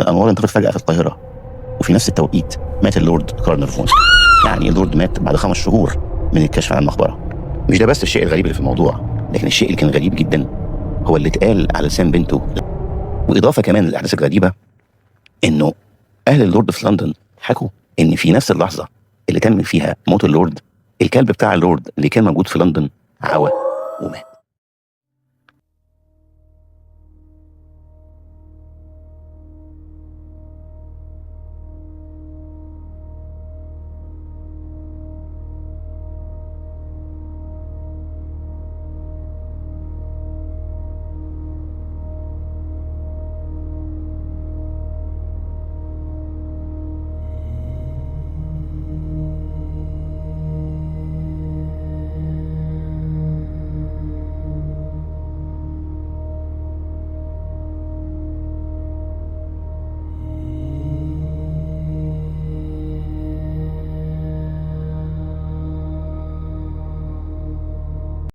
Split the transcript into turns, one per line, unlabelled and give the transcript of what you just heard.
الانوار انطفت فجاه في القاهره، وفي نفس التوقيت مات اللورد كارنرفون. يعني اللورد مات بعد 5 شهور من الكشف عن المقبره. مش ده بس الشيء الغريب اللي في الموضوع، لكن الشيء اللي كان غريب جدا هو اللي اتقال على لسان بنته. واضافه كمان للاحداث الغريبه، انه اهل اللورد في لندن حكوا ان في نفس اللحظه اللي تم فيها موت اللورد، الكلب بتاع اللورد اللي كان موجود في لندن عوى ومات.